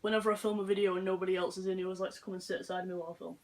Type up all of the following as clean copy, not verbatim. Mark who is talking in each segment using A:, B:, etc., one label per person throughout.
A: whenever I film a video and nobody else is in, he always likes to come and sit beside me while I film.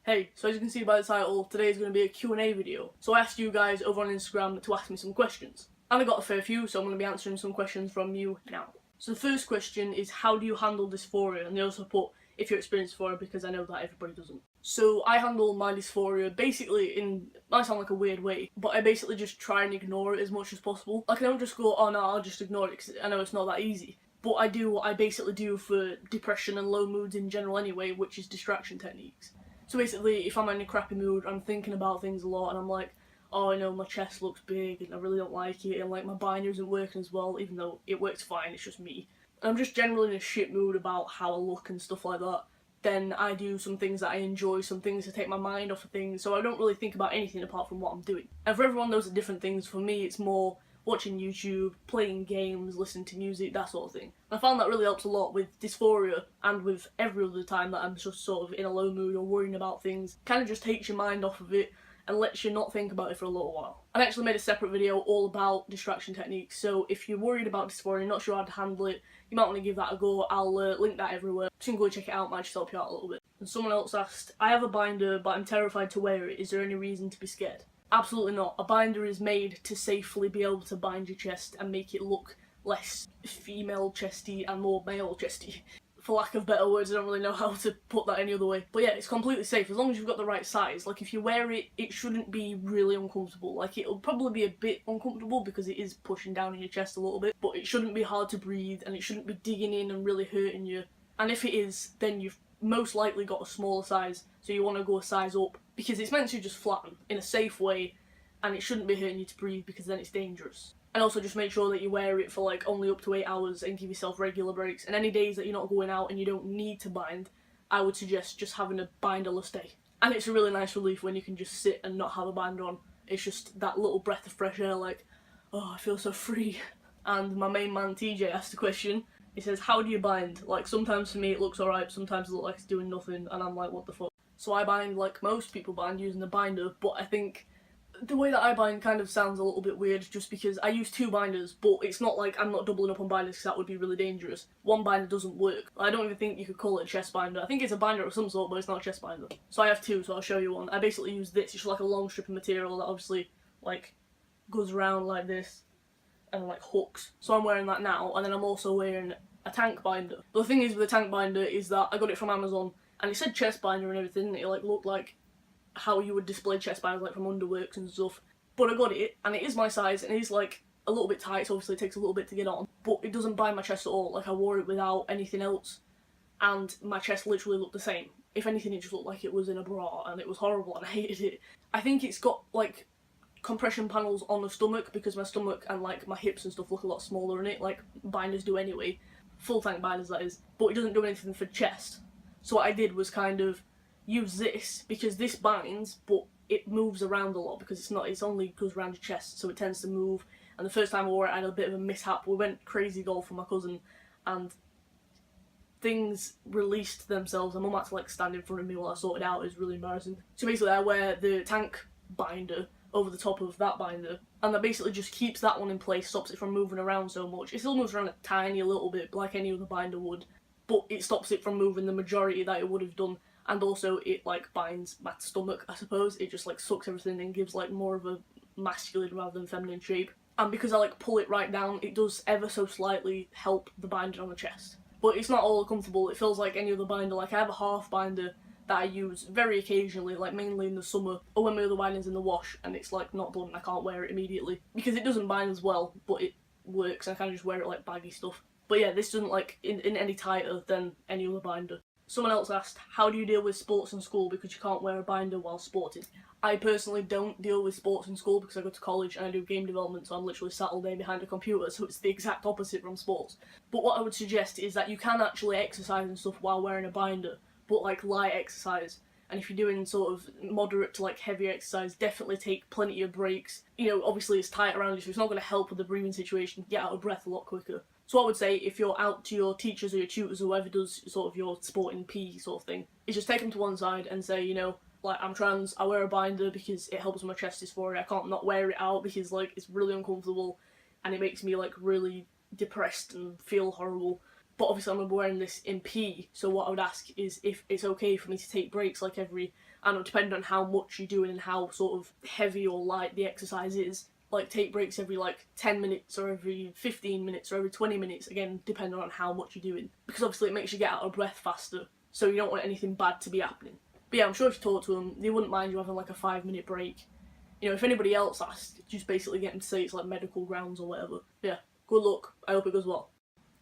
A: Hey, so as you can see by the title, today is going to be a Q&A video. So I asked you guys over on Instagram to ask me some questions. And I got a fair few, so I'm going to be answering some questions from you now. So the first question is, how do you handle dysphoria? And they also put, if you experience dysphoria, because I know that everybody doesn't. So I handle my dysphoria basically in, might sound like a weird way, but I basically just try and ignore it as much as possible. Like I don't just go, oh no, I'll just ignore it, because I know it's not that easy. But I do what I basically do for depression and low moods in general anyway, which is distraction techniques. So basically, if I'm in a crappy mood, I'm thinking about things a lot, and I'm like, oh, I know my chest looks big, and I really don't like it, and like my binder isn't working as well, even though it works fine, it's just me. And I'm just generally in a shit mood about how I look and stuff like that. Then I do some things that I enjoy, some things to take my mind off of things, so I don't really think about anything apart from what I'm doing. And for everyone, those are different things. For me, it's more watching YouTube, playing games, listening to music, that sort of thing. And I found that really helps a lot with dysphoria and with every other time that I'm just sort of in a low mood or worrying about things. Kind of just takes your mind off of it and lets you not think about it for a little while. I actually made a separate video all about distraction techniques, so if you're worried about dysphoria, not sure how to handle it, you might want to give that a go. I'll link that everywhere, so you can go check it out, might just help you out a little bit. And someone else asked, I have a binder but I'm terrified to wear it, is there any reason to be scared? Absolutely not. A binder is made to safely be able to bind your chest and make it look less female chesty and more male chesty. For lack of better words, I don't really know how to put that any other way. But yeah, it's completely safe as long as you've got the right size. Like if you wear it, it shouldn't be really uncomfortable. Like it'll probably be a bit uncomfortable because it is pushing down in your chest a little bit, but it shouldn't be hard to breathe and it shouldn't be digging in and really hurting you. And if it is, then you've most likely got a smaller size, so you want to go a size up because it's meant to just flatten in a safe way and it shouldn't be hurting you to breathe because then it's dangerous. And also just make sure that you wear it for like only up to 8 hours and give yourself regular breaks. And any days that you're not going out and you don't need to bind, I would suggest just having a binderless day. And it's a really nice relief when you can just sit and not have a binder on. It's just that little breath of fresh air, like, oh, I feel so free. And my main man TJ asked a question. He says, how do you bind? Like sometimes for me it looks alright, sometimes it looks like it's doing nothing and I'm like, what the fuck? So I bind like most people bind using a binder, but I think the way that I bind kind of sounds a little bit weird just because I use 2 binders, but it's not like I'm not doubling up on binders because that would be really dangerous. One binder doesn't work. I don't even think you could call it a chest binder. I think it's a binder of some sort, but it's not a chest binder. So I have 2, so I'll show you one. I basically use this. It's just like a long strip of material that obviously like goes around like this and like hooks. So I'm wearing that now, and then I'm also wearing a tank binder. But the thing is with the tank binder is that I got it from Amazon and it said chest binder and everything, and it like looked like how you would display chest binders like from Underworks and stuff. But I got it and it is my size and it is like a little bit tight, so obviously it takes a little bit to get on, but it doesn't bind my chest at all. Like I wore it without anything else and my chest literally looked the same. If anything, it just looked like it was in a bra and it was horrible and I hated it. I think it's got like compression panels on the stomach because my stomach and like my hips and stuff look a lot smaller in it, like binders do anyway. Full tank binders that is, but it doesn't do anything for chest. So what I did was kind of use this because this binds, but it moves around a lot because it's only goes around your chest, so it tends to move. And the first time I wore it, I had a bit of a mishap. We went crazy golf with my cousin, and things released themselves. And Mum had to like stand in front of me while I sorted it out. It was really embarrassing. So basically, I wear the tank binder over the top of that binder, and that basically just keeps that one in place, stops it from moving around so much. It still moves around a tiny little bit, like any other binder would, but it stops it from moving the majority that it would have done. And also it like binds my stomach, I suppose. It just like sucks everything and gives like more of a masculine rather than feminine shape. And because I like pull it right down, it does ever so slightly help the binder on the chest. But it's not all comfortable. It feels like any other binder. Like I have a half binder that I use very occasionally, like mainly in the summer or when my other binding's in the wash and it's like not done and I can't wear it immediately because it doesn't bind as well, but it works. I kind of just wear it like baggy stuff. But yeah, this doesn't like in any tighter than any other binder. Someone else asked, how do you deal with sports in school because you can't wear a binder while sporting? I personally don't deal with sports in school because I go to college and I do game development, so I'm literally sat all day behind a computer, so it's the exact opposite from sports. But what I would suggest is that you can actually exercise and stuff while wearing a binder, but like light exercise. And if you're doing sort of moderate to like heavy exercise, definitely take plenty of breaks. You know, obviously it's tight around you, so it's not going to help with the breathing situation. Get out of breath a lot quicker. So what I would say, if you're out to your teachers or your tutors or whoever does sort of your sporting PE sort of thing, is just take them to one side and say, you know, like, I'm trans, I wear a binder because it helps with my chest dysphoria, I can't not wear it out because, like, it's really uncomfortable and it makes me, like, really depressed and feel horrible. But obviously I'm going to be wearing this in PE, so what I would ask is if it's okay for me to take breaks, like every, I don't know, depending on how much you're doing and how sort of heavy or light the exercise is, like take breaks every like 10 minutes or every 15 minutes or every 20 minutes, again, depending on how much you're doing. Because obviously it makes you get out of breath faster, so you don't want anything bad to be happening. But yeah, I'm sure if you talk to them, they wouldn't mind you having like a 5-minute break. You know, if anybody else asked, just basically get them to say it's like medical grounds or whatever. Yeah, good luck, I hope it goes well.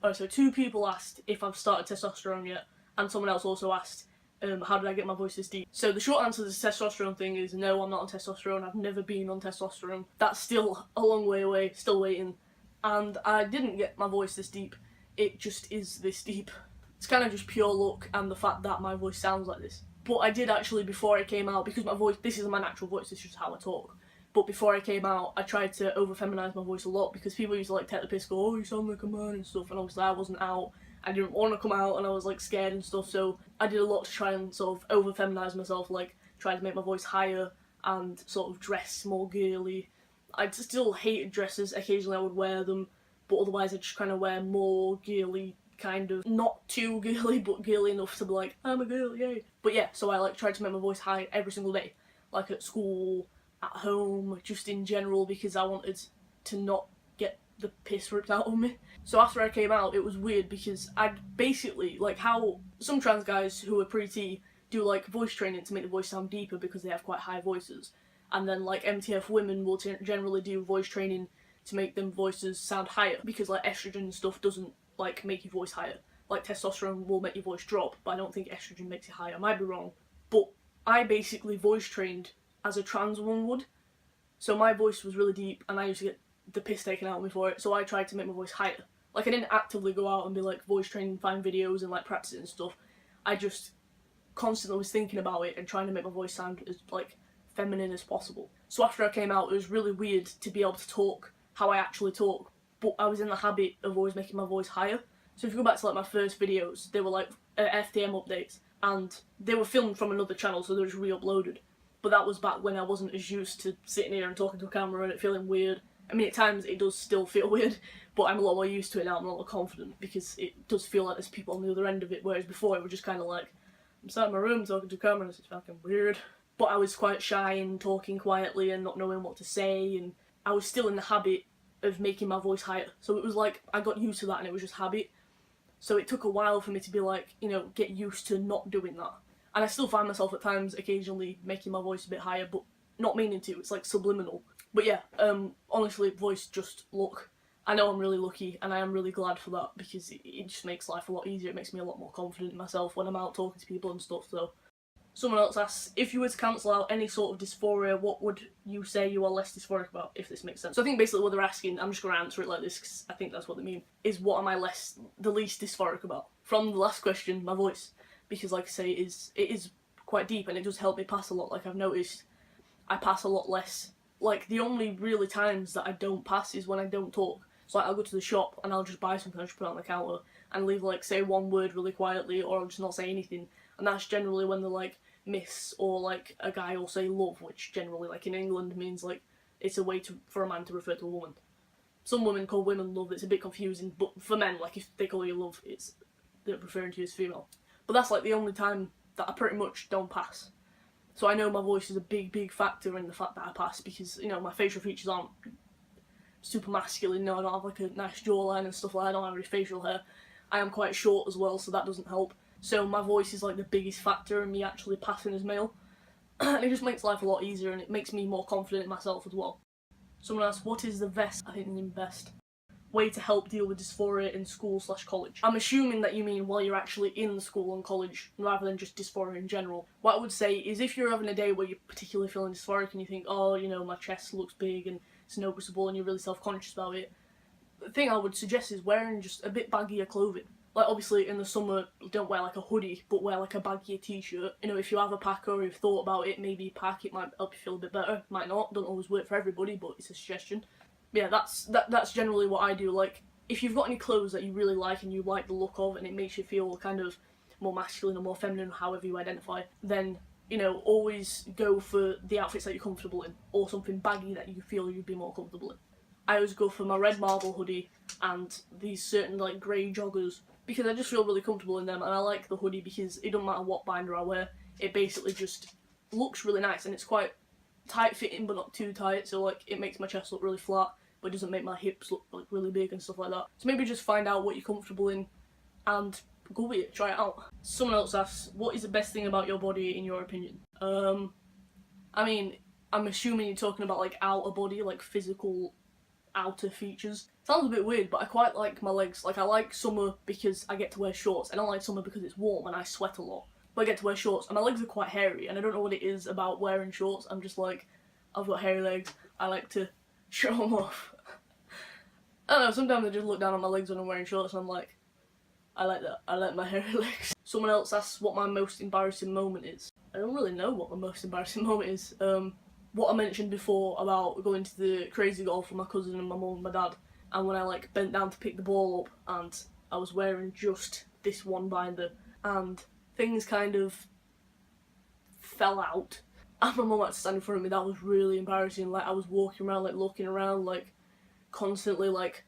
A: Alright, so 2 people asked if I've started testosterone yet, and someone else also asked, how did I get my voice this deep? So the short answer to this testosterone thing is no, I'm not on testosterone, I've never been on testosterone. That's still a long way away, still waiting. And I didn't get my voice this deep, it just is this deep. It's kind of just pure luck and the fact that my voice sounds like this. But I did actually, before I came out, because my voice, this isn't my natural voice, this is just how I talk. But before I came out, I tried to over-feminise my voice a lot because people used to like take the piss, go, oh, you sound like a man and stuff, and obviously I wasn't out, I didn't want to come out, and I was like scared and stuff, so I did a lot to try and sort of over-feminise myself, like try to make my voice higher and sort of dress more girly. I still hated dresses, occasionally I would wear them, but otherwise I just kind of wear more girly, kind of, not too girly, but girly enough to be like, I'm a girl, yay. But yeah, so I like tried to make my voice high every single day, like at school, at home, just in general, because I wanted to not get the piss ripped out of me. So after I came out, it was weird because I'd basically, like how some trans guys who are pretty do like voice training to make the voice sound deeper because they have quite high voices, and then like MTF women will generally do voice training to make them voices sound higher because like estrogen and stuff doesn't like make your voice higher. Like testosterone will make your voice drop, but I don't think estrogen makes it higher. I might be wrong, but I basically voice trained as a trans woman would. So my voice was really deep and I used to get the piss taken out of me for it, so I tried to make my voice higher. Like I didn't actively go out and be like voice training, find videos and like practice it and stuff. I just constantly was thinking about it and trying to make my voice sound as like feminine as possible. So after I came out, it was really weird to be able to talk how I actually talk, but I was in the habit of always making my voice higher. So if you go back to like my first videos, they were like FTM updates, and they were filmed from another channel, so they were just re-uploaded. But that was back when I wasn't as used to sitting here and talking to a camera and it feeling weird. I mean, at times it does still feel weird, but I'm a lot more used to it now, I'm a lot more confident, because it does feel like there's people on the other end of it, whereas before it was just kind of like, I'm sat in my room talking to a camera and it's fucking weird. But I was quite shy and talking quietly and not knowing what to say, and I was still in the habit of making my voice higher. So it was like, I got used to that and it was just habit. So it took a while for me to be like, you know, get used to not doing that. And I still find myself at times occasionally making my voice a bit higher, but not meaning to, it's like subliminal. But yeah, honestly, voice just luck. I know I'm really lucky and I am really glad for that because it just makes life a lot easier. It makes me a lot more confident in myself when I'm out talking to people and stuff, so. Someone else asks, if you were to cancel out any sort of dysphoria, what would you say you are less dysphoric about, if this makes sense? So I think basically what they're asking, I'm just going to answer it like this because I think that's what they mean, is what am I the least dysphoric about? From the last question, my voice. Because like I say, it is quite deep and it does help me pass a lot. Like I've noticed I pass a lot less. Like the only really times that I don't pass is when I don't talk. So like, I'll go to the shop and I'll just buy something, I'll just put it on the counter and leave like say one word really quietly, or I'll just not say anything. And that's generally when they're like miss, or like a guy will say love, which generally like in England means like it's a way for a man to refer to a woman. Some women call women love, it's a bit confusing, but for men, like if they call you love, they're referring to you as female. But that's like the only time that I pretty much don't pass. So I know my voice is a big factor in the fact that I pass, because, you know, my facial features aren't super masculine. No, I don't have like a nice jawline and stuff like that. I don't have any facial hair. I am quite short as well, so that doesn't help. So my voice is like the biggest factor in me actually passing as male. And it just makes life a lot easier and it makes me more confident in myself as well. Someone asked, what is the best way to help deal with dysphoria in school/college? I'm assuming that you mean while you're actually in school and college, rather than just dysphoria in general. What I would say is if you're having a day where you're particularly feeling dysphoric and you think, oh, you know, my chest looks big and it's noticeable and you're really self-conscious about it, the thing I would suggest is wearing just a bit baggier clothing. Like obviously in the summer, don't wear like a hoodie, but wear like a baggier t-shirt. You know, if you have a packer or you've thought about it, maybe pack, it might help you feel a bit better. Might not, don't always work for everybody, but it's a suggestion. Yeah, that's generally what I do. Like, if you've got any clothes that you really like and you like the look of and it makes you feel kind of more masculine or more feminine, however you identify, then, you know, always go for the outfits that you're comfortable in, or something baggy that you feel you'd be more comfortable in. I always go for my red marble hoodie and these certain like grey joggers because I just feel really comfortable in them, and I like the hoodie because it doesn't matter what binder I wear, it basically just looks really nice and it's quite tight fitting but not too tight, so like it makes my chest look really flat but it doesn't make my hips look like really big and stuff like that. So maybe just find out what you're comfortable in and go with it, try it out. Someone else asks, what is the best thing about your body in your opinion? I mean, I'm assuming you're talking about like outer body, like physical outer features. Sounds a bit weird, but I quite like my legs. Like, I like summer because I get to wear shorts. I don't like summer because it's warm and I sweat a lot. But I get to wear shorts, and my legs are quite hairy, and I don't know what it is about wearing shorts. I'm just like, I've got hairy legs, I like to show them off. I don't know, sometimes I just look down on my legs when I'm wearing shorts and I'm like, I like that, I like my hairy legs. Someone else asks what my most embarrassing moment is. I don't really know what my most embarrassing moment is. What I mentioned before about going to the crazy golf with my cousin and my mum and my dad, and when I like bent down to pick the ball up and I was wearing just this one binder and things kind of fell out and my mum had to stand in front of me. That was really embarrassing. Like, I was walking around, like looking around, like constantly like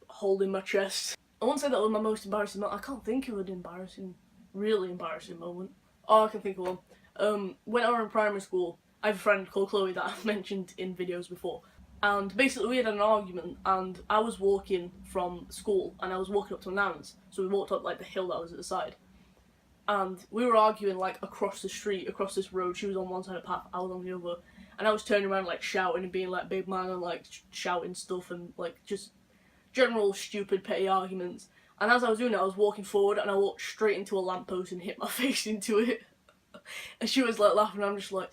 A: holding my chest. I won't say that was my most embarrassing moment. I can't think of an really embarrassing moment. Oh, I can think of one. When I was in primary school, I have a friend called Chloe that I've mentioned in videos before, and basically we had an argument, and I was walking from school and I was walking up to my nan's, so we walked up like the hill that was at the side, and we were arguing like across the street, across this road. She was on one side of the path, I was on the other, and I was turning around like shouting and being like big man and like shouting stuff and like just general stupid petty arguments. And as I was doing it, I was walking forward and I walked straight into a lamppost and hit my face into it. And she was like laughing, and I'm just like,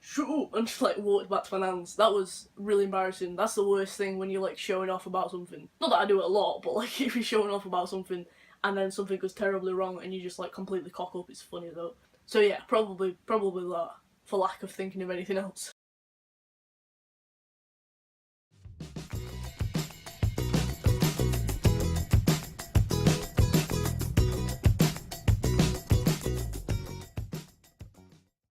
A: shut up, and just like walked back to my nan's. That was really embarrassing. That's the worst thing when you're like showing off about something. Not that I do it a lot, but like if you're showing off about something and then something goes terribly wrong and you just like completely cock up, it's funny though. So yeah, probably that, for lack of thinking of anything else.